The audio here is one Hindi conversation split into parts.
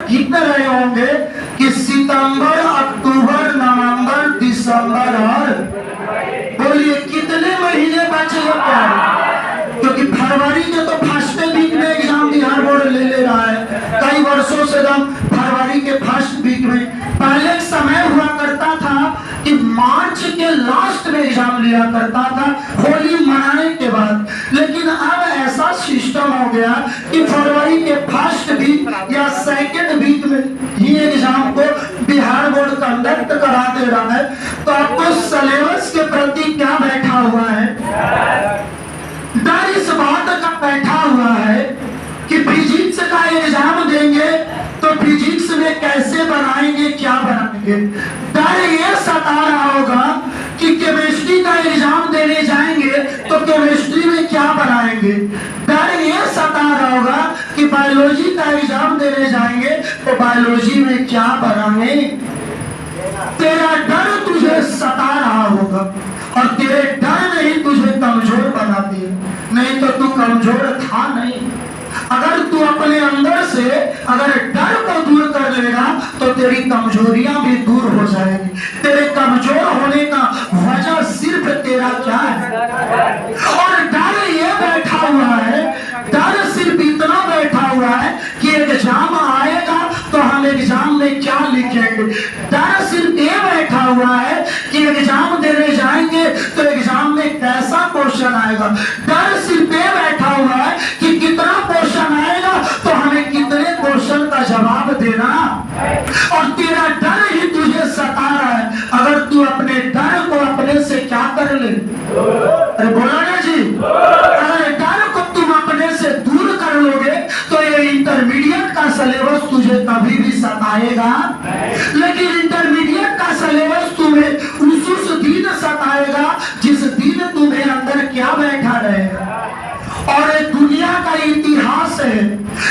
गिन रहे होंगे कि सितंबर, अक्टूबर, नवंबर, दिसंबर और बोलिए कितने महीने बचे हैं प्यारे? क्योंकि फरवरी के तो फर्स्ट वीक में एग्जाम बिहार बोर्ड ले रहा है। कई वर्षों से हम फरवरी के फर्स्ट वीक में, पहले समय हुआ करता था कि मार्च के लास्ट में एग्जाम लिया करता था होली मनाने के बाद, लेकिन अब ऐसा सिस्टम हो गया कि फरवरी के फर्स्ट वीक या सेकेंड वीक में ही एग्जाम को बिहार बोर्ड कंडक्ट करा दे रहा है। तो आपको सिलेबस के प्रति क्या बैठा हुआ है? डर इस बात का बैठा हुआ है कि फिजिक्स का एग्जाम देंगे तो फिजिक्स में कैसे बनाएंगे, क्या बनाएंगे। डर ये सता रहा होगा कि केमिस्ट्री का एग्जाम देने जाएंगे तो केमिस्ट्री में क्या बनाएंगे। डर ये सता रहा होगा कि बायोलॉजी का एग्जाम देने जाएंगे तो बायोलॉजी में क्या बनाएंगे। तेरा डर तुझे सता रहा होगा और तेरे डर ने ही तुझे कमजोर बना दिया, नहीं तो तू कमजोर था नहीं। अगर तू अपने अंदर से अगर डर को दूर कर लेगा तो तेरी कमजोरियां भी दूर हो जाएगी। तेरे कमजोर होने का वजह सिर्फ तेरा क्या है? और डर ये बैठा हुआ है, डर सिर्फ इतना बैठा हुआ है कि एग्जाम आएगा तो हम एग्जाम में क्या लिखेंगे। डर सिर्फ ये बैठा हुआ है कि एग्जाम देने जाएंगे तो एग्जाम में कैसा क्वेश्चन आएगा। डर सिर्फ ये बैठा हुआ है कि कितना क्वेश्चन आएगा तो हमें कितने क्वेश्चन का जवाब देना। और तेरा डर ही तुझे सता रहा है। अगर तू अपने डर को अपने से क्या कर ले, अरे बोला ना जी, अगर डर को तुम अपने से दूर कर लोगे तो ये इंटरमीडिएट का सिलेबस तुझे कभी भी सताएगा। लेकिन इंटरमीडिएट का सिलेबस तुम्हें उस दिन सताएगा जिस दिन तुम्हें अंदर क्या बैठा रहेगा। और दुनिया का इतिहास है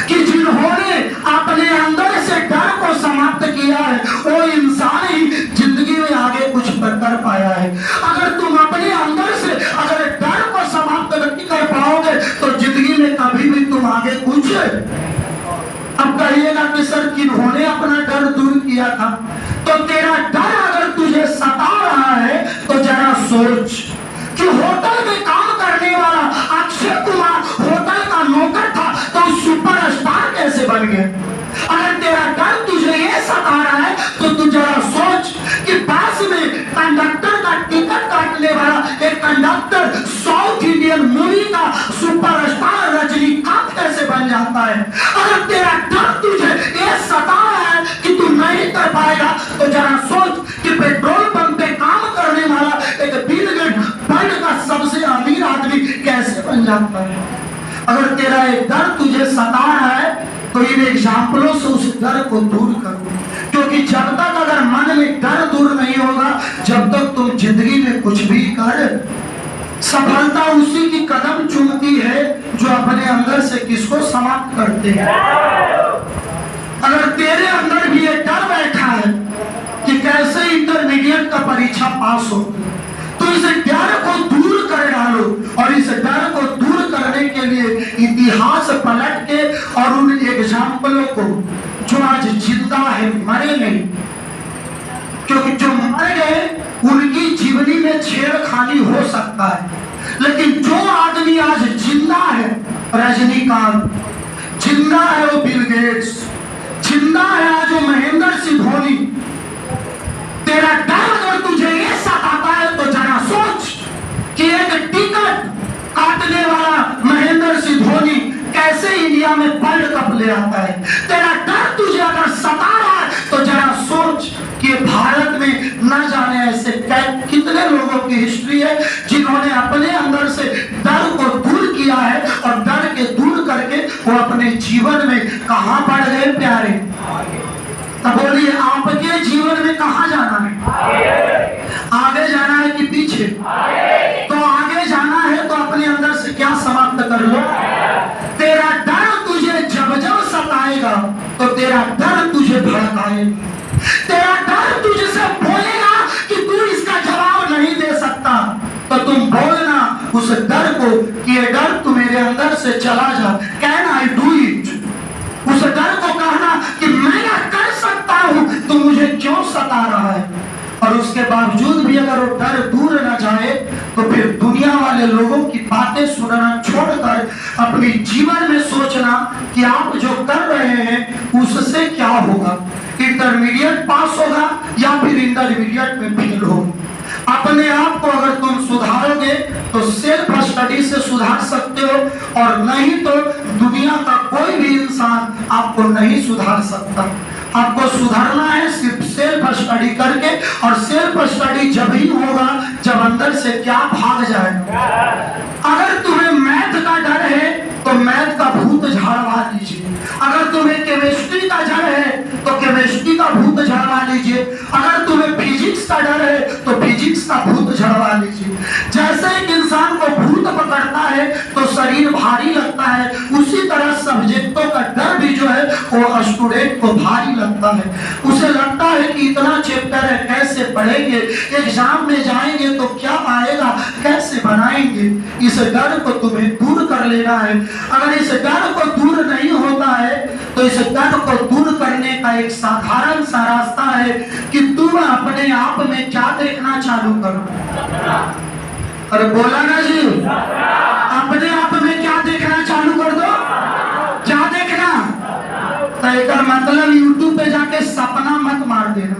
कि जिन्होंने अपने अंदर से डर को समाप्त किया है वो इंसान ही जिंदगी में आगे कुछ कर पाया है। अगर तुम अपने अंदर से अगर डर को समाप्त नहीं कर पाओगे तो जिंदगी में कभी भी तुम आगे कुछ। अब कहिएगा कि सर किन्होंने अपना डर दूर किया था? तो तेरा डर अगर तुझे सता रहा है तो जरा सोच कि होटल में काम करने वाला अक्षय कुमार होटल का नौकर था तो सुपरस्टार कैसे बन गया। अगर तेरा डर तुझे ये सता रहा है तो तू जरा सोच कि बस में कंडक्टर का टिकट काटने वाला एक कंडक्टर साउथ इंडियन मूवी का सुपरस्टार रजनीकांत कैसे बन जाता है। अगर तेरा डर तुझे ये सता रहा है कि तू नहीं कर पाएगा तो जरा सोच कि पेट्रोल पंप पे काम करने वाला एक बिल गेट्स वर्ल्ड का सबसे अमीर आदमी कैसे बन जाता है। अगर तेरा एक डर तुझे सता रहा है तो इन एग्जाम्पलों से उस डर को दूर करो, क्योंकि जब तक अगर मन में डर दूर नहीं होगा जब तक तुम जिंदगी में कुछ भी कर। सफलता उसी की कदम चूमती है जो अपने अंदर से किसको समाप्त करते हैं। अगर तेरे अंदर भी ये डर बैठा है कि कैसे इंटरमीडिएट का परीक्षा पास हो तो इस डर को दूर कर डालो। और इस डर को दूर करने के लिए इतिहास पलट के और उन एग्जाम्पलों को जो आज जिंदा है, मरे नहीं, क्योंकि जो मर गए उनकी जीवनी में छेड़खानी हो सकता है, लेकिन जो आदमी आज जिंदा है, रजनीकांत जिंदा है, वो बिल गेट्स जिंदा है, आज वो महेंद्र सिंह धोनी। तेरा डर अगर तुझे ये सताता है तो जरा सोच कि एक टिकट काटने वाला महेंद्र सिंह धोनी कैसे इंडिया में वर्ल्ड कप ले आता है। तेरा डर तुझे अगर सता रहा है तो जरा सोच कि भारत में न जाने ऐसे कितने लोगों की हिस्ट्री है जिन्होंने अपने अंदर से डर को दूर किया है और डर के दूर करके वो अपने जीवन में कहां बढ़ गए प्यारे। तो बोलिए आपके जीवन में कहां जाना है? आगे जाना है कि पीछे? तो आगे जाना है तो अपने अंदर से क्या समाप्त कर लो। तेरा डर तुझे जब जब सताएगा तो तेरा डर तुझे भड़काएगा। तेरा डर तुझसे बोलेगा कि तू इसका जवाब नहीं दे सकता तो तुम बोलना उस डर को कि ये डर तू मेरे अंदर से चला जा, कैन आई डू इट। उस डर को कहना कि मैं ना कर सकता हूं तो मुझे क्यों सता रहा है। और उसके बावजूद भी अगर वो डर दूर न जाए तो फिर दुनिया वाले लोगों की बातें सुनना छोड़कर अपने जीवन में सोचना कि आप जो कर रहे हैं उससे क्या होगा। इंटरमीडिएट पास होगा या फिर इंटरमीडिएट में फेल होगा। अपने आप को अगर तुम सुधारोगे तो सेल्फ स्टडी से सुधार सकते हो, और नहीं तो दुनिया का कोई भी इंसान आपको नहीं सुधार सकता। आपको सुधारना है सिर्फ सेल्फ स्टडी करके, और सेल्फ स्टडी जब ही होगा जब अंदर से क्या भाग जाए। अगर तुम्हें मैथ का डर है तो मैथ का भूत झाड़वा लीजिए। अगर तुम्हें केमिस्ट्री का डर है तो केमिस्ट्री का भूत झाड़वा लीजिए। अगर तुम्हें फिजिक्स का डर है तो फिजिक्स का भूत झाड़वा लीजिए। जैसे एक इंसान को भूत पकड़ता है तो शरीर भारी लगता है, उसी तरह सब्जेक्टों का डर भी जो है वो स्टूडेंट को भारी लगता है। उसे लगता है कि इतना चैप्टर है, कैसे पढ़ेंगे, एग्जाम में जाएंगे तो क्या आएगा, कैसे बनाएंगे। इस डर को तुम्हें दूर कर लेना है। अगर इस डर को दूर नहीं होता है तो इस डर को दूर करने का एक साधारण सा रास्ता है कि तुम अपने आप में क्या देखना चालू करो। अरे बोला ना जी, अपने आप में क्या देखना चालू कर दो। क्या देखना? तो एक मतलब यूट्यूब पे जाके सपना मत मार देना,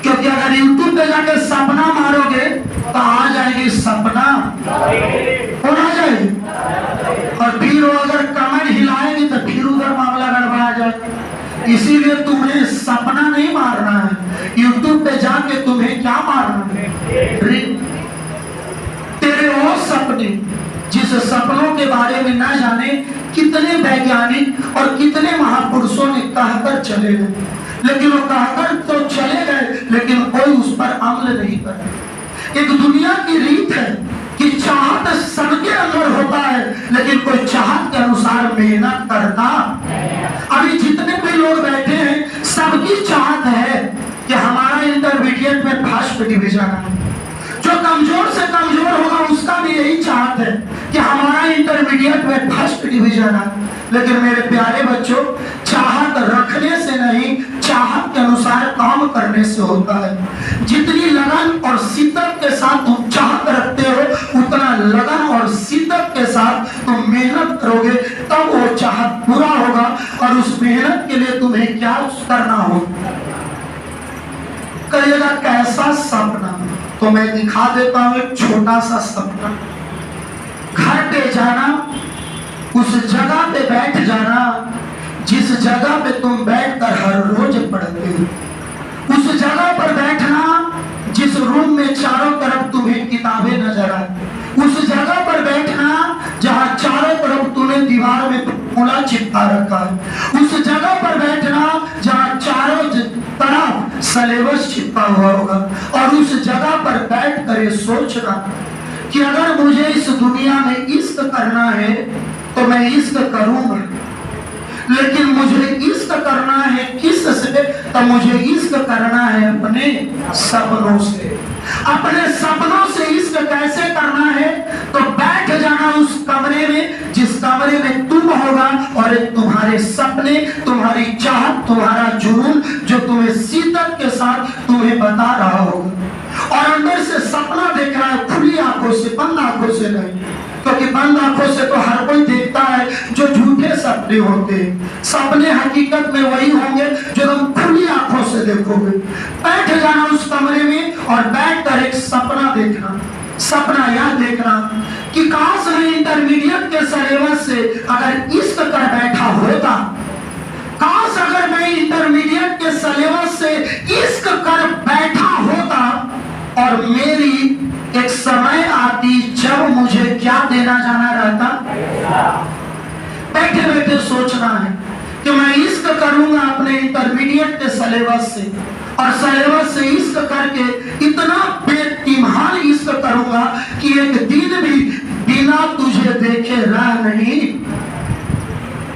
क्योंकि अगर यूट्यूब पे जाके सपना मारोगे तो आ जाएगी सपना, और आ जाएगी, और फिर वो अगर कमर हिलाएगी तो फिर उधर मामला गड़बड़ा जाए। इसीलिए तुम्हें सपना नहीं मारना है, यूट्यूब पे जाके तुम्हें क्या मारना है, तेरे वो सपने जिस सपनों के बारे में ना जाने कितने वैज्ञानिक और कितने महापुरुषों ने कहकर चले गए, लेकिन वो कहकर तो चले गए लेकिन कोई उस पर अमल नहीं करे। एक दुनिया की रीत है कि चाहत सबके अंदर होता है लेकिन कोई चाहत के अनुसार मेहनत करता। अभी जितने भी लोग बैठे हैं सबकी चाहत है कि हमारा इंटरमीडिएट में फर्स्ट डिवीजन है। जो कमजोर से कमजोर होगा उसका भी यही चाहत है कि हमारा इंटरमीडिएट में फर्स्ट डिवीजन है। लेकिन मेरे प्यारे बच्चों, चाहत रखने से नहीं, चाहत के अनुसार काम करने से होता है। जितनी लगन और शिद्दत के साथ तुम चाहत रखते हो उतना लगन और शिद्दत के साथ तुम मेहनत करोगे, तब वो चाहत पूरा होगा। और उस मेहनत के लिए तुम्हें क्या करना होगा। कहिएगा कैसा सपना, तो मैं दिखा देता हूं एक छोटा सा सपना। घर पे जाना, उस जगह पे बैठ जाना जिस जगह पे तुम बैठकर हर रोज पढ़ते हो। उस जगह पर बैठना जिस रूम में चारों तरफ तुम्हें किताबें नजर आए। उस जगह पर बैठना जहां चारों तरफ तुम्हें दीवार में फूला चिपका रखा है। उस जगह पर बैठना जहां चारों तरफ सिलेबस चिपका हुआ होगा। और उस जगह पर बैठ कर ये सोचना कि अगर मुझे इस दुनिया में इश्क करना है तो मैं इश्क करूंगा, लेकिन मुझे इश्क करना है किस से, तो मुझे इश्क करना है अपने सपनों से। अपने सपनों से इश्क कैसे करना है, तो बैठ जाना उस कमरे में जिस कमरे में तुम होगा और तुम्हारे सपने, तुम्हारी चाहत, तुम्हारा जुनून जो तुम्हें शिद्दत के साथ तुम्हें बता रहा होगा। और अंदर से सपना देख रहा है, खुली आंखों से, बंद आंखों से नहीं, क्योंकि बंद आंखों से तो हर कोई देखता है जो झूठे सपने होते हैं। सपने हकीकत में वही होंगे जो तुम खुली आंखों से देखोगे। बैठ जाना उस कमरे में और बैठकर एक सपना देखना। सपना यह देखना कि काश मैं इंटरमीडिएट के सिलेबस से अगर इश्क कर बैठा होता, काश अगर मैं इंटरमीडिएट के सिलेबस से इश्क कर बैठा होता और मेरी एक समय आती जब मुझे क्या देना जाना रहता। बैठे बैठे सोचना है कि मैं इश्क करूंगा अपने इंटरमीडिएट के सिलेबस से, और सिलेबस से इश्क करके इतना बेईमान इश्क करूंगा कि एक दिन भी बिना तुझे देखे रह नहीं।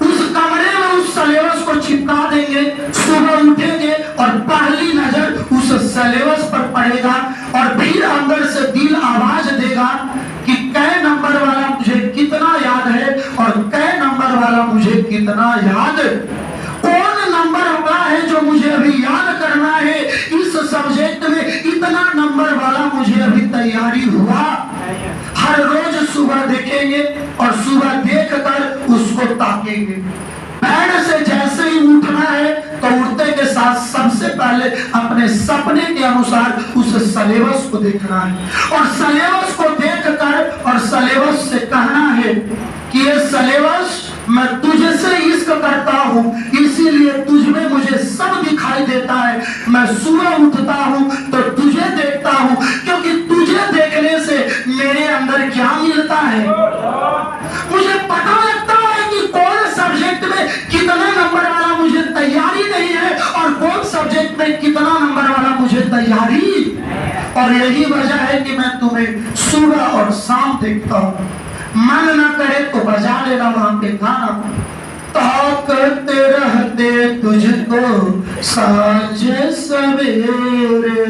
उस कमरे में उस सिलेबस को चिपका देंगे, सुबह उठेंगे और पहली नजर उस सिलेबस पर पड़ेगा और फिर अंदर से दिल आवाज देगा कि कै नंबर वाला मुझे कितना याद है और कै नंबर वाला मुझे कितना याद। कौन नंबर वाला सब्जेक्ट में इतना नंबर वाला मुझे अभी तैयारी हुआ। हर रोज सुबह देखेंगे और सुबह देखकर उसको ताकेंगे। बेड से जैसे ही उठना है तो उठते के साथ सबसे पहले अपने सपने के अनुसार उस सिलेबस को देखना है और सिलेबस को देखकर और सिलेबस से कहना है कि ये सिलेबस मैं तुझे से इश्क करता हूँ, इसीलिए तुझमें मुझे सब दिखाई देता है। मैं सुबह उठता हूँ तो तुझे देखता हूँ, क्योंकि तुझे देखने से मेरे अंदर क्या मिलता है, मुझे पता लगता है कि कौन सब्जेक्ट में कितना नंबर वाला मुझे तैयारी नहीं है और कौन सब्जेक्ट में कितना नंबर वाला मुझे तैयारी। और यही वजह है कि मैं तुम्हें सुबह और शाम देखता हूँ। मन न करे तो बजा लेना वहां पे गाना। ताकते रहते तुझको सांझ सवेरे,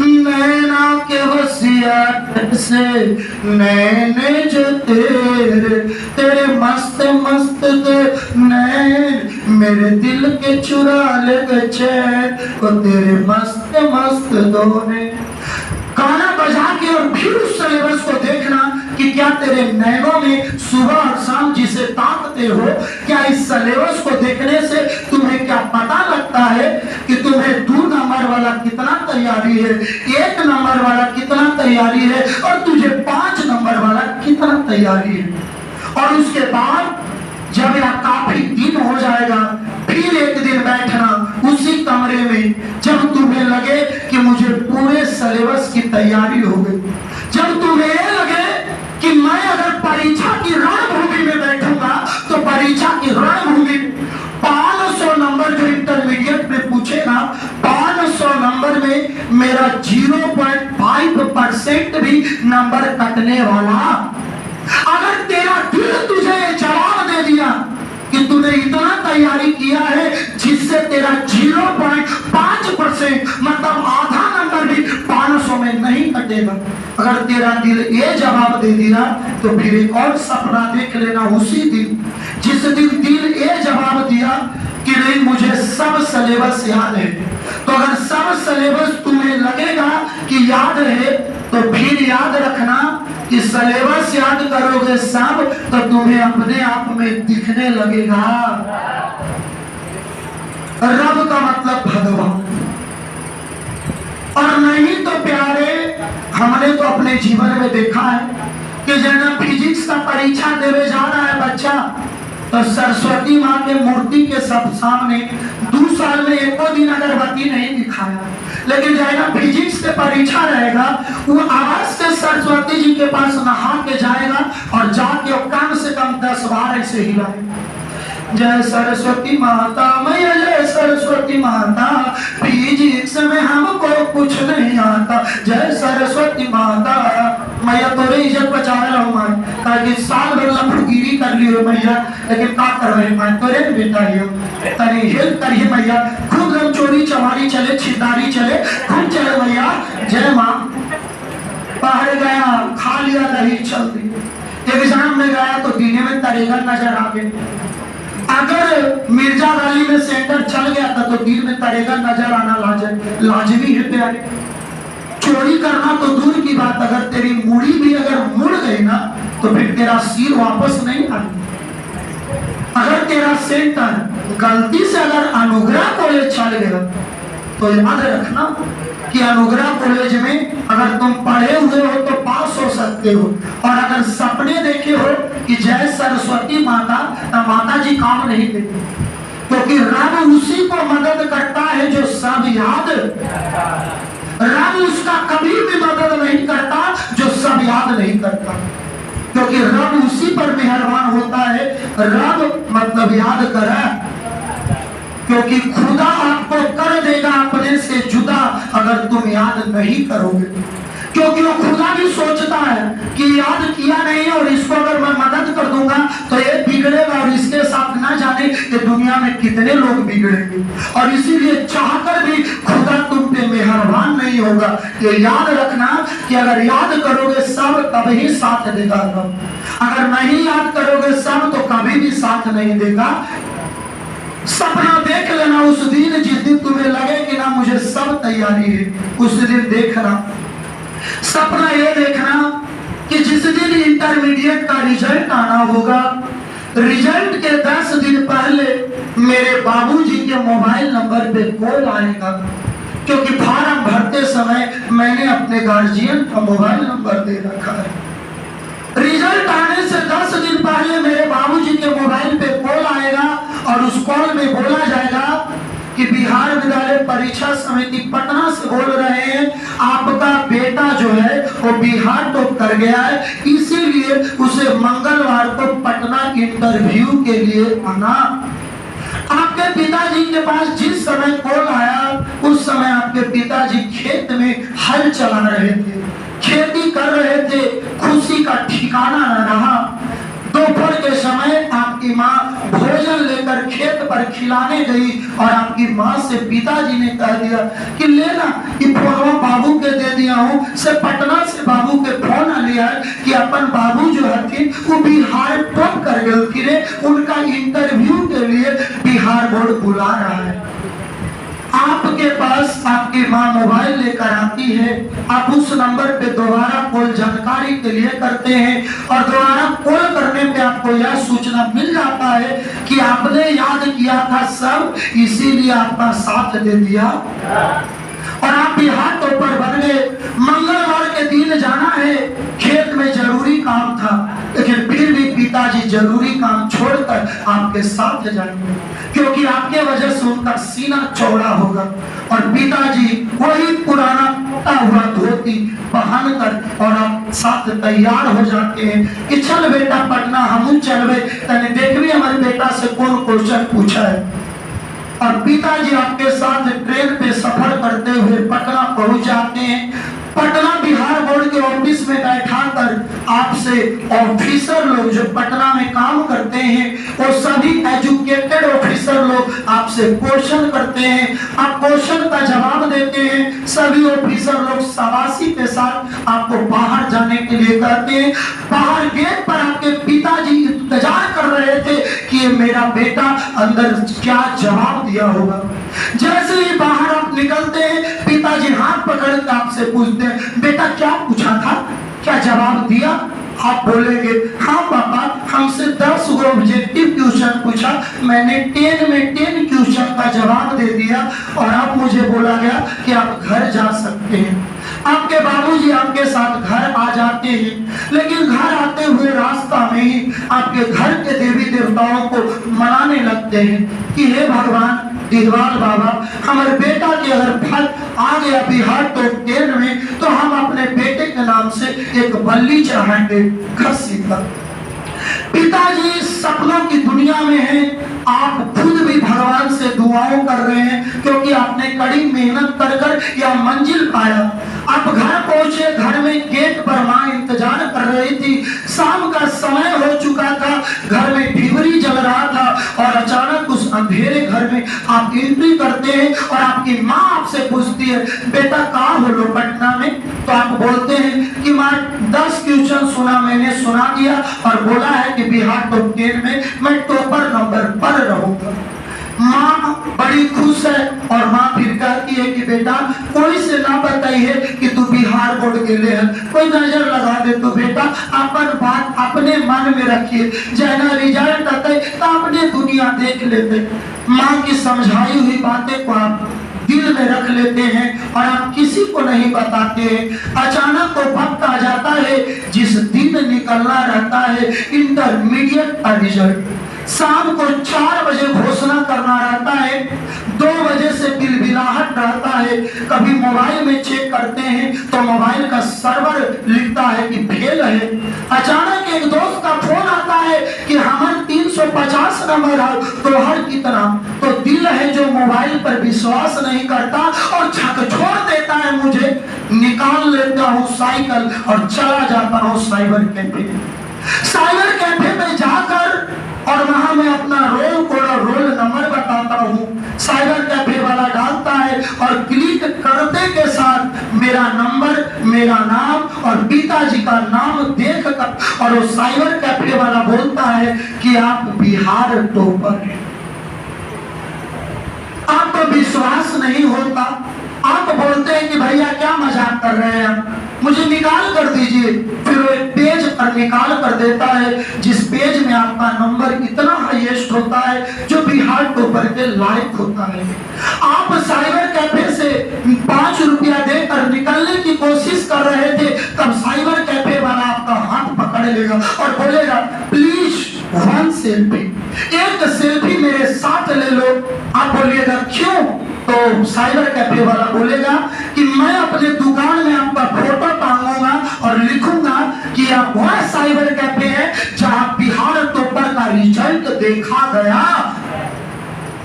नैना के वसियत से नैने जो तेरे, तेरे मस्त मस्त दे नैन मेरे दिल के चुरा ले गए चैन, वो तेरे मस्त मस्त दोने। गाना बजा के और फिर उस सिलेबस को देखना कि क्या तेरे नैनों में सुबह और शाम जिसे ताकते हो, क्या इस सिलेबस को देखने से तुम्हें क्या पता लगता है कि तुम्हें 2 नंबर वाला कितना तैयारी है, 1 नंबर वाला कितना तैयारी है और तुझे 5 नंबर वाला कितना तैयारी है। और उसके बाद जब यह काफी दिन हो जाएगा फिर एक दिन बैठना उसी कमरे में, जब तुम्हें लगे कि मुझे पूरे सिलेबस की तैयारी हो गई, जब तुम्हें लगे कि मैं अगर परीक्षा की रणभूमि में बैठूंगा तो परीक्षा की रणभूमि 500 नंबर जो इंटरमीडिएट में पूछेगा 500 नंबर में मेरा 0.5% भी नंबर कटने वाला। अगर तेरा दिल तुझे जवाब दे दिया कि तूने इतना तैयारी किया है जिससे तेरा 0.5% मतलब आधा नंबर भी 500 में नहीं कटेगा, अगर तेरा दिल ये जवाब दे दिया तो फिर एक और सपना देख लेना उसी दिन, जिस दिन दिल ये जवाब दिया कि नहीं मुझे सब सिलेबस याद है। तो अगर सब सिलेबस तुम्हें लगेगा कि याद है तो फिर याद रखना कि सिलेबस याद करोगे सब तो तुम्हें अपने आप में दिखने लगेगा। रब का मतलब भगवान। और नहीं तो प्यारे, हमने तो अपने जीवन में देखा है कि जब फिजिक्स का परीक्षा देने जा रहा है बच्चा तो सरस्वती माँ के मूर्ति के सब सामने 2 साल में एको दिन अगरबत्ती नहीं दिखाया, लेकिन जब फिजिक्स के परीक्षा रहेगा वो आवाज से सरस्वती जी के पास नहा के जाएगा और जाके कम से कम 10 बार ऐसे हिलाएगा, जय सरस्वती माता मैया, जय सरस्वती माता, फिजिक्स में हमको कुछ नहीं आता, जय सरस्वती माता मैया, तोरे इज्जत बचा रहा हूँ ताकि साल भर लफड़गिरी कर लियो मैया, लेकिन का कर रहे मैं तोरे बेटा ही तनी हेल्प करिए मैया, खूब हम चोरी चमारी चले छिदारी चले खूब चले मैया, जय माँ। बाहर गया खा लिया दही चल दी, एग्जाम में गया तो दीने में तरेगा नजर आ गए, अगर मिर्जा वाली में सेंटर चल गया था तो दिल में तरेगा नजर आना लाजमी है प्यारे। चोरी करना तो दूर की बात, अगर तेरी मुड़ी भी अगर मुड़ गई ना तो फिर तेरा सिर वापस नहीं आएगा। अगर तेरा सेंटर गलती से अगर अनुग्रह कॉलेज चल गया तो याद रखना कि अनुग्रह कॉलेज में अगर तुम पढ़े हुए हो तो पास हो सकते हो, और अगर सपने देखे हो कि जय सरस्वती माता तो माता जी काम नहीं देती, क्योंकि रब उसी को मदद करता है जो सब याद, रब उसका कभी भी मदद नहीं करता जो सब याद नहीं करता, क्योंकि रब उसी पर मेहरबान होता है। रब मतलब याद करा, क्योंकि खुदा आपको कर देगा अपने से जुदा अगर तुम याद नहीं करोगे, क्योंकि वो खुदा भी सोचता है कि याद किया नहीं और इसको अगर मैं मदद कर दूंगा तो ये बिगड़ेगा और इसके साथ ना जाने कि दुनिया में कितने लोग बिगड़ेंगे, और इसीलिए चाहकर भी खुदा तुम पे मेहरबान नहीं होगा। ये याद रखना कि अगर याद करोगे सब तभी साथ देगा रब, अगर नहीं याद करोगे सब तो कभी भी साथ नहीं देगा। सपना देख लेना उस दिन, जिस दिन तुम्हें लगे कि ना मुझे सब तैयारी है, उस दिन देखना। सपना ये देखना कि जिस दिन इंटरमीडिएट का रिजल्ट आना होगा, रिजल्ट के 10 दिन पहले मेरे बाबूजी के मोबाइल नंबर पे कॉल आएगा, क्योंकि फॉर्म भरते समय मैंने अपने गार्जियन का मोबाइल नंबर दे रखा है। रिजल्ट आने से 10 दिन पहले मेरे बाबूजी के मोबाइल पे कॉल आएगा और उस कॉल में बोला जाएगा कि बिहार विद्यालय परीक्षा समिति पटना से बोल रहे हैं, आपका बेटा जो है वो बिहार टॉप कर गया है, इसीलिए उसे मंगलवार को पटना इंटरव्यू के लिए आना। आपके पिताजी के पास जिस समय कॉल आया, उस समय आपके पिताजी खेत में हल चला रहे थे, खेती कर रहे थे, खुशी का ठिकाना न रहा। दोपहर के समय आपकी माँ भोजन लेकर खेत पर खिलाने गई और आपकी माँ से पिताजी ने कह दिया कि लेना ये फोन बाबू के दे दिया हूँ, से पटना से बाबू के फोन लिया कि अपन बाबू जो है वो बिहार टॉप कर गए थे, उनका इंटरव्यू के लिए बिहार बोर्ड बुला रहा है। आपके पास आपकी माँ मोबाइल लेकर आती है, आप उस नंबर पे दोबारा कॉल जानकारी के लिए करते हैं और दोबारा कॉल करने पे आपको यह सूचना मिल जाता है कि आपने याद किया था सब, इसीलिए आपका साथ दे दिया और आप बिहार टॉपर बन गए। मंगलवार के दिन जाना है, खेत में जरूरी काम था, लेकिन फिर भी पिताजी जरूरी काम छोड़कर आपके साथ जाएंगे, क्योंकि आपके वजह से उनका सीना चौड़ा होगा और पिताजी वही पुराना टूटा हुआ धोती पहनकर और आप साथ तैयार हो जाते हैं कि चल बेटा पटना हम चलवे, तने देखबी हमारे बेटा से कौन क्वेश्चन पूछा है। और पिताजी आपके साथ ट्रेन पे सफर करते हुए पटना पहुंच जाते हैं। पटना बिहार बोर्ड के ऑफिस में बैठा कर आपसे ऑफिसर लोग जो पटना में काम करते हैं, वो सभी एजुकेटेड ऑफिसर लोग आपसे क्वेश्चन करते हैं, आप क्वेश्चन का जवाब देते हैं। सभी ऑफिसर लोग शाबाशी के साथ आपको बाहर जाने के लिए कहते हैं। बाहर गेट पर आपके पिताजी इंतजार कर रहे थे कि ये मेरा बेटा अंदर क्या जवाब दिया होगा। जैसे ही बाहर आप निकलते हैं, पिताजी हाथ पकड़ के आपसे पूछते हैं, बेटा क्या पूछा था, क्या जवाब दिया? आप बोलेंगे हाँ पापा, हमसे 10 ऑब्जेक्टिव क्वेश्चन पूछा, मैंने 10 में 10 क्वेश्चन का जवाब दे दिया और अब मुझे बोला गया कि आप घर जा सकते हैं। आपके बाबूजी आपके साथ घर आ जाते हैं, लेकिन घर आते हुए रास्ता में ही आपके घर के देवी देवताओं को मनाने लगते हैं कि हे भगवान दिलवाल बाबा, हमारे बेटा के अगर फल आ गया बिहार टॉप 10 में, तो हम अपने बेटे के नाम से एक बल्ली चढ़ाएंगे खस्सी का। पिताजी सपनों की दुनिया में हैं, आप खुद भी भगवान से दुआओं कर रहे हैं, क्योंकि आपने कड़ी मेहनत कर यह मंजिल पाया। आप घर पहुंचे, घर में गेट पर माँ इंतजार कर रही थी। शाम का समय हो चुका था, घर में डिबरी जल रहा था और अचानक उस अंधेरे घर में आप एंट्री करते हैं और आपकी माँ आपसे पूछती है, बेटा कहाँ हो लो पटना में? तो आप बोलते हैं कि माँ 10 क्वेश्चन सुना, मैंने सुना दिया और बोला है कि बिहार टॉप 10 में मैं टॉपर नंबर पर रहूंगा। माँ बड़ी खुश है और माँ फिर कहती है कि बेटा कोई से ना बताइए कि तू बिहार बोर्ड के लिए है, कोई नजर लगा दे तो बेटा अपन बात अपने मन में रखिए, जैसा रिजल्ट आते तो अपने दुनिया देख लेते। माँ की समझाई हुई बातें को आप दिल में रख लेते हैं और आप किसी को नहीं बताते हैं। अचानक वो वक्त आ जाता है जिस दिन निकलना रहता है इंटरमीडिएट का रिजल्ट। शाम को 4 बजे घोषणा करना रहता है, 2 बजे से बिलबिलाहट रहता है। कभी मोबाइल में चेक करते हैं तो मोबाइल का सर्वर लिखता है कि फेल है। अचानक एक दोस्त का फोन आता है कि हमारे 350 नंबर है तो हर की तरह, तो दिल है जो मोबाइल पर विश्वास नहीं करता और झकझोर देता है, मुझे निकाल लेता हूँ साइकिल और चला जाता हूँ साइबर कैफे। साइबर कैफे में जाकर और वहां मैं अपना रोल कोड और रोल नंबर बताता हूँ। साइबर कैफे वाला डालता है और क्लिक करते के साथ मेरा नंबर, मेरा नाम और पिताजी का नाम देख कर और वो साइबर कैफे वाला बोलता है कि आप बिहार टॉपर हैं। आपको विश्वास नहीं होता, आप बोलते हैं कि भैया क्या मजाक कर रहे हैं, मुझे निकाल कर दीजिए। फिर वो एक पेज पर निकाल कर देता है जिस पेज में आपका नंबर इतना हाईएस्ट होता है जो बिहार टॉपर के लायक होता है। आप साइबर कैफे से 5 रुपया देकर निकलने की कोशिश कर रहे थे, तब साइबर कैफे वाला आपका हाथ पकड़ लेगा और बोलेगा प्लीज 1 सेल्फी, एक सेल्फी मेरे साथ ले लो। आप बोलिएगा क्यों? तो साइबर कैफे वाला बोलेगा कि मैं अपने दुकान में आपका फोटो टांगूंगा और लिखूंगा कि आप वह साइबर कैफे है जहां बिहार टॉपर का रिजल्ट देखा गया,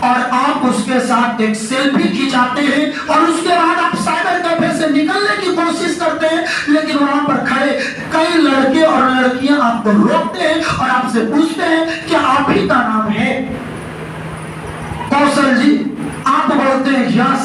और आप उसके साथ एक सेल्फी खिंचाते हैं और उसके बाद आप साइबर कैफे से निकलने की कोशिश करते हैं, लेकिन वहां पर खड़े कई लड़के और लड़कियां आपको रोकते हैं और आपसे पूछते हैं कि आप ही का नाम है कौशल जी? आप बोलते हैं यस,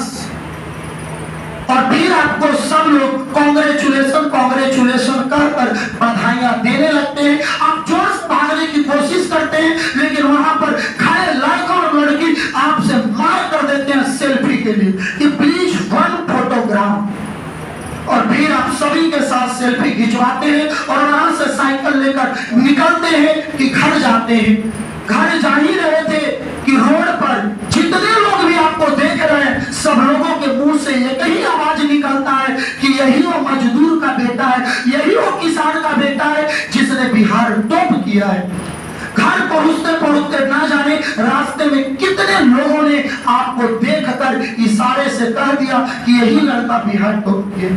और फिर आपको सब लोग कांग्रेचुलेशन कांग्रेचुलेशन कर बधाइयां देने लगते हैं। आप जोर से भागने की कोशिश करते हैं, लेकिन वहां पर खड़े लड़का और लड़की आपसे मार कर देते हैं सेल्फी के लिए कि प्लीज 1 फोटोग्राफ, और फिर आप सभी के साथ सेल्फी खिंचवाते हैं और वहां से साइकिल लेकर निकलते हैं कि घर जाते हैं। घर जा ही रहे थे कि रोड पर जितने लोग भी आपको देख रहे हैं, सब लोगों के मुंह से एक ही आवाज निकलता है कि यही वो मजदूर का बेटा है, यही वो किसान का बेटा है जिसने बिहार टॉप किया है। घर पहुंचते पहुंचते ना जाने रास्ते में कितने लोगों ने आपको देखकर इशारे से कह दिया कि यही लड़का बिहार टॉप किया।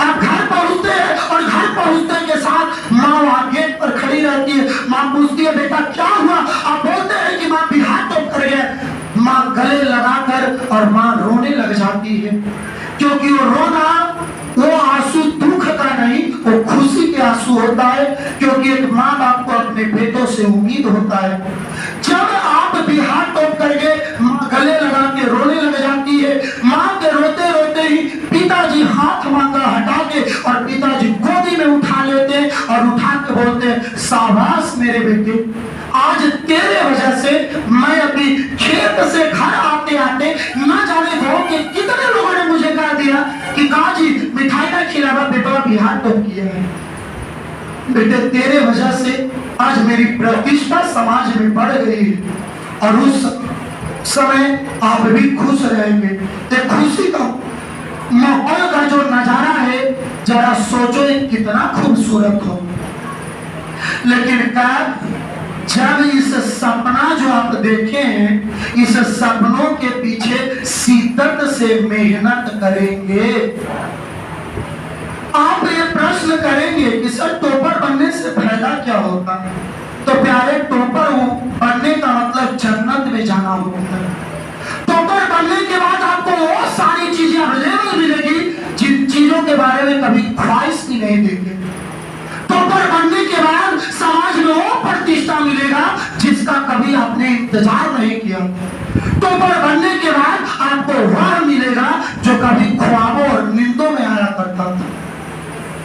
आप घर पहुंचते हैं और घर पहुंचते के साथ माँ वहां गेट पर खड़ी रहती है। माँ पूछती है बेटा क्या हुआ? आप बोलते हैं कि माँ बिहार टॉप कर गया। माँ गले लगाकर और माँ रोने लग जाती है, क्योंकि वो रोना वो आंसू दुख का नहीं, वो खुशी के आंसू होता है, क्योंकि एक माँ बाप को अपने बेटों से उम्मीद होता है। जब आप बिहार टॉप करके माँ गले लगा के रोने लग जाती है। माँ के रोते रोते ही पिताजी हाथ मांगा हटा के और पिताजी गोदी में उठा लेते हैं और उठा के बोलते हैं शाबाश मेरे बेटे, आज तेरे वजह से मैं अभी खेत से घर आते आते न जाने गाँव के कितने लोगों ने मुझे कह दिया कि काजी मिठाई का खिलावा बेटा बिहार टॉप किया है। बेटे तेरे वजह से आज मेरी प्रतिष्ठा समाज में बढ़ गई है, और उस समय आप भी खुश रहेंगे। तो खुशी का माहौल का जो नजारा है जरा सोचो कितना खूबसूरत हो। लेकिन क्या जब इस सपना जो आप देखे हैं, इस सपनों के पीछे शिद्दत से मेहनत करेंगे, आप ये प्रश्न करेंगे कि सर टॉपर बनने से फायदा क्या होता है? तो प्यारे टॉपर बनने का मतलब जन्नत में जाना होता है। टॉपर बनने के बाद आपको वो सारी चीजें अवेलेबल मिलेगी जिन चीजों के बारे में कभी ख्वाहिश ही नहीं देंगे। टॉपर बनने के बाद समाज में वो प्रतिष्ठा मिलेगा जिसका कभी आपने इंतजार नहीं किया। टॉपर बनने के बाद आपको वह मिलेगा जो कभी ख्वाबों और नींदों में आया करता था।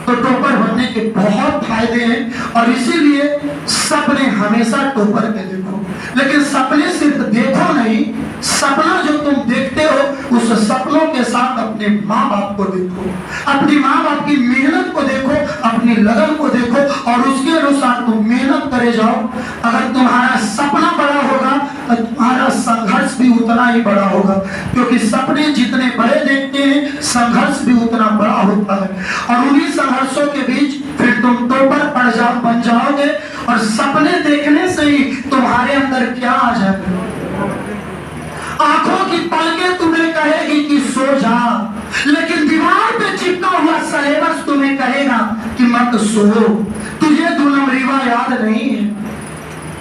तो टॉपर बनने के बहुत फायदे हैं, और इसीलिए सपने हमेशा टॉपर के देखो। लेकिन सपने सिर्फ देखो नहीं, सपना जो तुम देखते हो उस सपनों के साथ अपने माँ बाप को देखो, अपनी माँ बाप की मेहनत को देखो, अपनी लगन को देखो, और उसके अनुसार तुम मेहनत करे जाओ। अगर तुम्हारा सपना बड़ा होगा तो तुम्हारा संघर्ष भी उतना ही बड़ा होगा, क्योंकि सपने जितने बड़े देखते हैं संघर्ष भी उतना बड़ा होता है। और उन्हीं संघर्षों के बीच फिर तुम टॉपर बन जाओगे, और सपने देखने से ही तुम्हारे अंदर क्या आ जाएगा, आंखों की पलकें तुम्हें कहेगी कि सो जा, लेकिन दीवार पे चिपका हुआ सिलेबस तुम्हें कहेगा कि मत सो, तुझे 2 नंबरीवा याद नहीं है।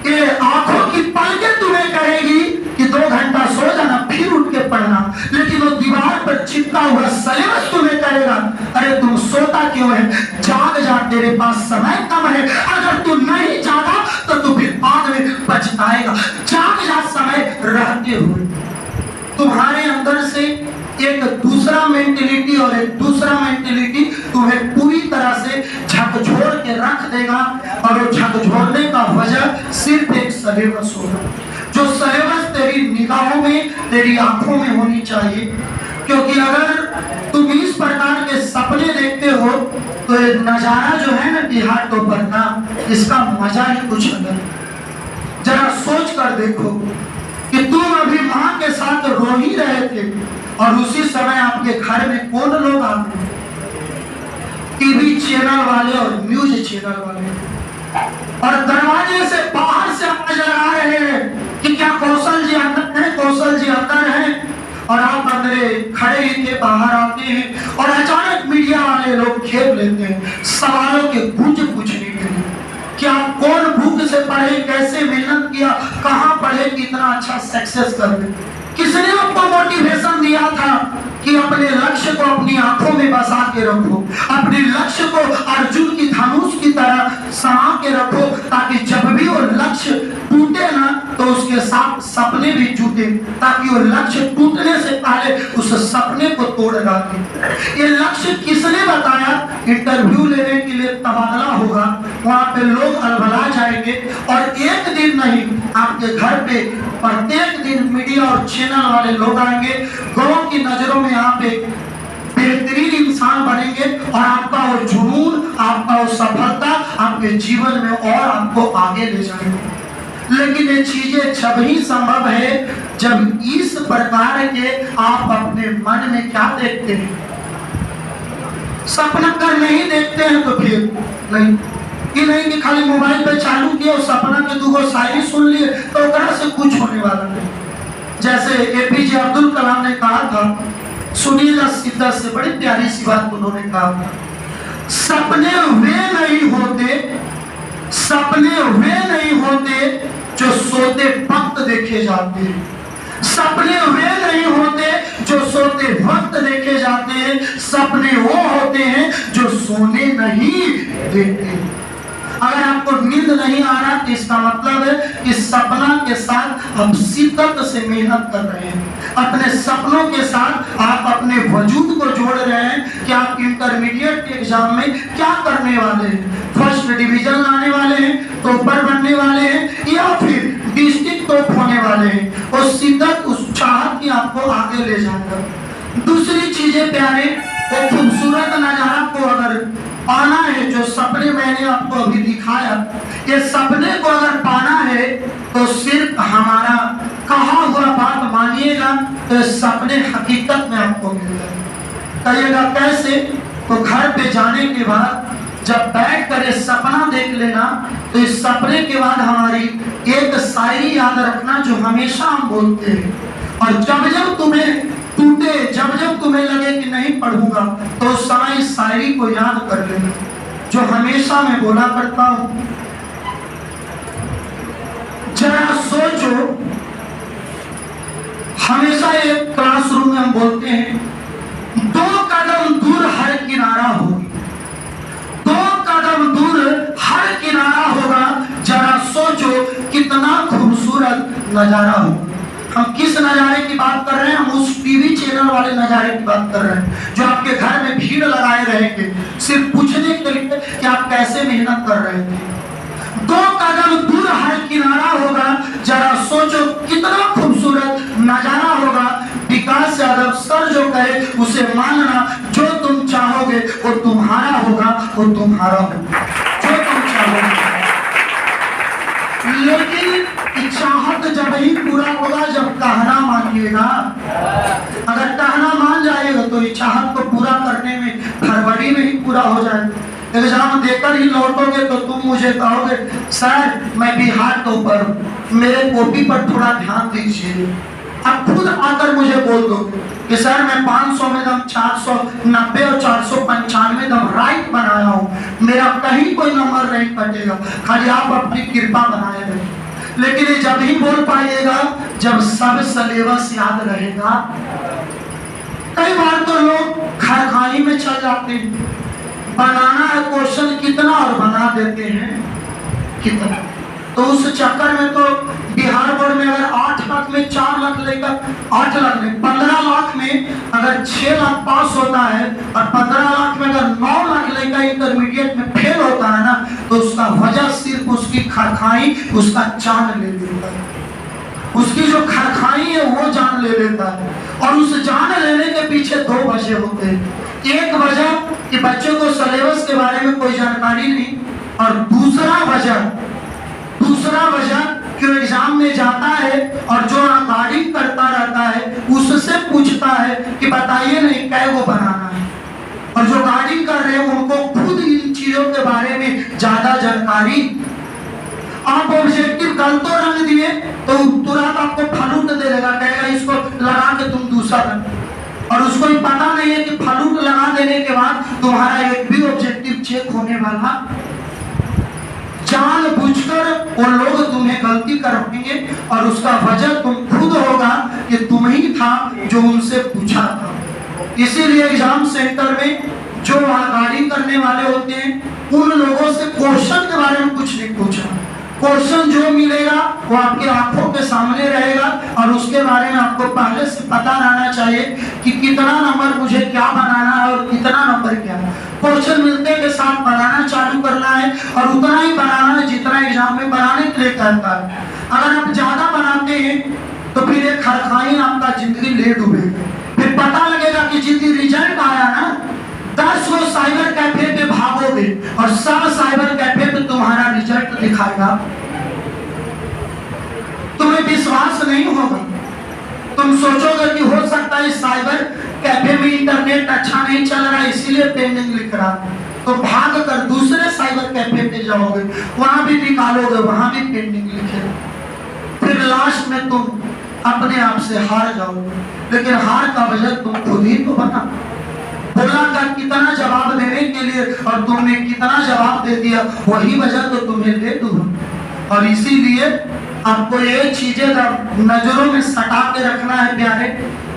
ये आंखों की पलकें तुम्हें कहेगी कि 2 घंटा सो जाना फिर उठ के पढ़ना, लेकिन वो दीवार पर चिपका हुआ सिलेबस तुम्हें कहेगा अरे तुम सोता क्यों है, जाग जा, तेरे पास समय कम है। अगर तू नहीं जागा तो तू फिर बाद में पछताएगा। जाग जा समय रहते हुए। तुम्हारे अंदर से एक दूसरा मेंटेलिटी और एक दूसरा मेंटेलिटी तुम्हें पूरी तरह से झकझोर के रख देगा, और वो झकझोरने का वजह सिर्फ एक सिलेबस होगा। जो सिलेबस तेरी निगाहों में, तेरी आंखों में होनी चाहिए। क्योंकि अगर तुम इस प्रकार के सपने देखते हो तो ये नजारा जो है ना घाटों पर ना, इसका मजा ही कुछ अलग है। जरा सोच कर देखो कि तुम अभी माँ के साथ रो ही रहे थे और उसी समय आपके घर में कौन लोग आ गए? टीवी चैनल वाले और न्यूज चैनल वाले, और दरवाजे से बाहर से आवाज लगा रहे हैं कि क्या कौशल जी अंदर है, कौशल जी अंदर है। और आप अंदर खड़े ही थे, बाहर आते हैं और अचानक मीडिया वाले लोग घेर लेते हैं सवालों के गूंज पूछने के लिए कि आप कौन भूख से पढ़े, कैसे मेहनत किया, कहाँ पढ़े कि इतना अच्छा सक्सेस कर ले। किसने आपको मोटिवेशन दिया था कि अपने लक्ष्य को अपनी आंखों में बसा के रखो, अपने लक्ष्य को अर्जुन की धनुष की तरह समा के रखो, ताकि जब भी वो लक्ष्य टूटे ना तो उसके साथ सपने भी टूटे, ताकि वो लक्ष्य टूटने से पहले उस सपने को तोड़ डाले। ये लक्ष्य किसने बताया? इंटरव्यू लेने के लिए तबादला होगा, वहां पे लोग अलबला जाएंगे और एक दिन नहीं, आपके घर पे प्रत्येक दिन मीडिया और चैनल वाले लोग आएंगे, गांव की नजरों में आप एक बेहतरीन इंसान बनेंगे और आपका वो जुनून, आपका वो सफलता आपके जीवन में और आपको आगे ले जाएंगे। लेकिन ये चीजें जब ही संभव है जब इस प्रकार के आप अपने मन में क्या देखते हैं, सपना कर नहीं देखते हैं तो फिर नहीं कि नहीं कि खाली मोबाइल पे चालू किया और सपना के दूगो शायरी सुन लिए तो ओकरा से कुछ होने वाला नहीं। जैसे एपीजे अब्दुल कलाम ने कहा था, सुनील सिद्धा से बड़ी प्यारी सी बात उन्होंने कहा था, सपने वे नहीं होते, सपने वे नहीं होते जो सोते वक्त देखे जाते हैं, सपने वे नहीं होते जो सोते वक्त देखे जाते हैं, सपने वो होते हैं जो सोने नहीं देते। अगर आपको नींद नहीं आ रहा तो इसका मतलब है कि सपना के साथ आप शिद्दत से मेहनत कर रहे हैं, अपने सपनों के साथ आप अपने वजूद को जोड़ रहे हैं कि आप इंटरमीडिएट के एग्जाम में क्या करने वाले हैं, फर्स्ट डिवीजन लाने वाले हैं, टॉपर बनने वाले हैं या फिर डिस्ट्रिक्ट टॉप होने वाले हैं। और शिद्दत उस चाहत की आपको आगे ले जाएगा। दूसरी चीजें प्यारे, वो खूबसूरत नजारा को अगर पाना है, जो सपने मैंने आपको अभी दिखाया, ये सपने को अगर पाना है तो सिर्फ हमारा कहा हुआ बात मानिएगा तो सपने हकीकत में आपको मिल जाए। कहिएगा कैसे? तो घर पे जाने के बाद जब बैठ कर सपना देख लेना तो इस सपने के बाद हमारी एक शायरी याद रखना जो हमेशा हम बोलते हैं, और जब जब तुम्हें टूटे, जब जब तुम्हें लगे कि नहीं पढ़ूंगा तो उस समय इस शायरी को याद कर लेना जो हमेशा मैं बोला करता हूं। जरा सोचो, हमेशा एक क्लासरूम में हम बोलते हैं 2 कदम दूर हर किनारा होगी, 2 कदम दूर हर किनारा होगा। जरा सोचो कितना खूबसूरत नजारा होगा। हम किस नजारे की बात कर रहे हैं? हम उस टीवी चैनल वाले नजारे की बात कर रहे हैं जो आपके घर में भीड़ लगाए रहेंगे सिर्फ पूछने के लिए कि आप कैसे मेहनत कर रहे थे। 2 कदम दूर हर किनारा होगा। जरा सोचो कितना खूबसूरत नजारा होगा। विकास यादव सर जो कहे उसे मानना, जो तुम चाहोगे वो तुम्हारा होगा, वो तुम्हारा होगा जो तुम चाहोगे। लेकिन चाहत जब ही पूरा होगा जब कहना मानिएगा। अगर कहना मान जाएगा तो चाहत को पूरा करने में फरवरी में ही पूरा हो जाएगा। एग्जाम देकर ही लौटोगे तो तुम मुझे कहोगे सर मैं बिहार टॉपर हूं, मेरे कॉपी पर थोड़ा ध्यान दीजिए। अब खुद आकर मुझे बोल दो कि सर मैं 500 में दम 490 और 495 दम राइट बनाया हूँ, मेरा कहीं कोई नंबर नहीं कटेगा, खाली आप अपनी कृपा बनाए रहे। लेकिन ये जब ही बोल पाइएगा जब सब सिलेबस याद रहेगा। कई बार तो लोग खरखाई में चल जाते हैं, बनाना है क्वेश्चन कितना और बना देते हैं कितना। तो उस चक्कर में तो बिहार बोर्ड में अगर 8 लाख में 4 लाख लेकर 8 लाख में 15 लाख में अगर 6 लाख पास होता है और 15 लाख में अगर 9 लाख लेकर इंटरमीडिएट में फेल होता है ना तो उसका वजह सिर्फ उसकी खरखाई, उसका चांद ले लेता है। उसकी जो खरखाई है वो जान ले लेता है। और उस जान लेने के पीछे दो वजह होते हैं। एक वजह कि बच्चों को सिलेबस के बारे में कोई जानकारी नहीं, और दूसरा वजह कि वो एग्जाम में जाता है और जो रिकॉर्डिंग करता रहता है उससे पूछता है कि बताइए नहीं कै को बनाना है, और जो गार्डिंग कर रहे हैं उनको खुद इन चीजों के बारे में ज्यादा जानकारी। आप ऑब्जेक्टिव गलत तो रंग दिए तो तुरंत आपको फलूट दे देगा, कहेगा इसको लगा के तुम दूसरा रंग, और उसको भी पता नहीं है कि फलूट लगा देने के बाद तुम्हारा एक भी ऑब्जेक्टिव चेक होने वाला। जानबूझकर वो लोग तुम्हें गलती करवाएंगे और उसका वजह तुम खुद होगा कि तुम ही था जो उनसे पूछा था। इसीलिए एग्जाम सेंटर में जो गार्डिंग करने वाले होते हैं उन लोगों से क्वेश्चन के बारे में कुछ नहीं पूछना। क्वेश्चन जो मिलेगा वो आपके आंखों के सामने रहेगा और उसके बारे में आपको पहले से पता रहना चाहिए कि कितना नंबर मुझे क्या बनाना है और कितना नंबर क्या है। क्वेश्चन मिलने के साथ बनाना चालू करना है और उतना ही बनाना है जितना एग्जाम में बनाने के लिए कहता है। अगर आप ज्यादा बनाते हैं तो फिर एक खरखाई आपका जिंदगी ले डूबेगी। फिर पता लगेगा कि जितनी रिजल्ट आया ना 10 को साइबर कैफे पे भागोगे और सब साइबर कैफे पे तुम्हारा रिजल्ट दिखाएगा, तुम्हें विश्वास नहीं होगा। तुम सोचोगे कि हो सकता है साइबर कैफे में इंटरनेट अच्छा नहीं चल रहा है इसीलिए पेंडिंग लिख रहा, तो भाग कर दूसरे साइबर कैफे पे जाओगे, वहां भी निकालोगे, वहां भी पेंडिंग लिखेगा। फिर लास्ट में तुम अपने आप से हार जाओगे, लेकिन हार का वजह तुम खुद ही तो बना। बोला था कितना जवाब देने के लिए और तुमने कितना जवाब दे दिया, वही वजह तो तुम्हें ले दूंगा। और इसीलिए आपको ये चीजें नजरों में सटा के रखना है प्यारे।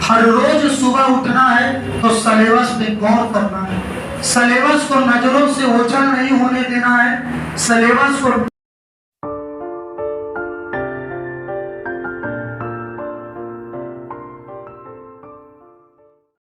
हर रोज सुबह उठना है तो सिलेबस पे गौर करना है, सिलेबस को नजरों से ओझल नहीं होने देना है, सिलेबस को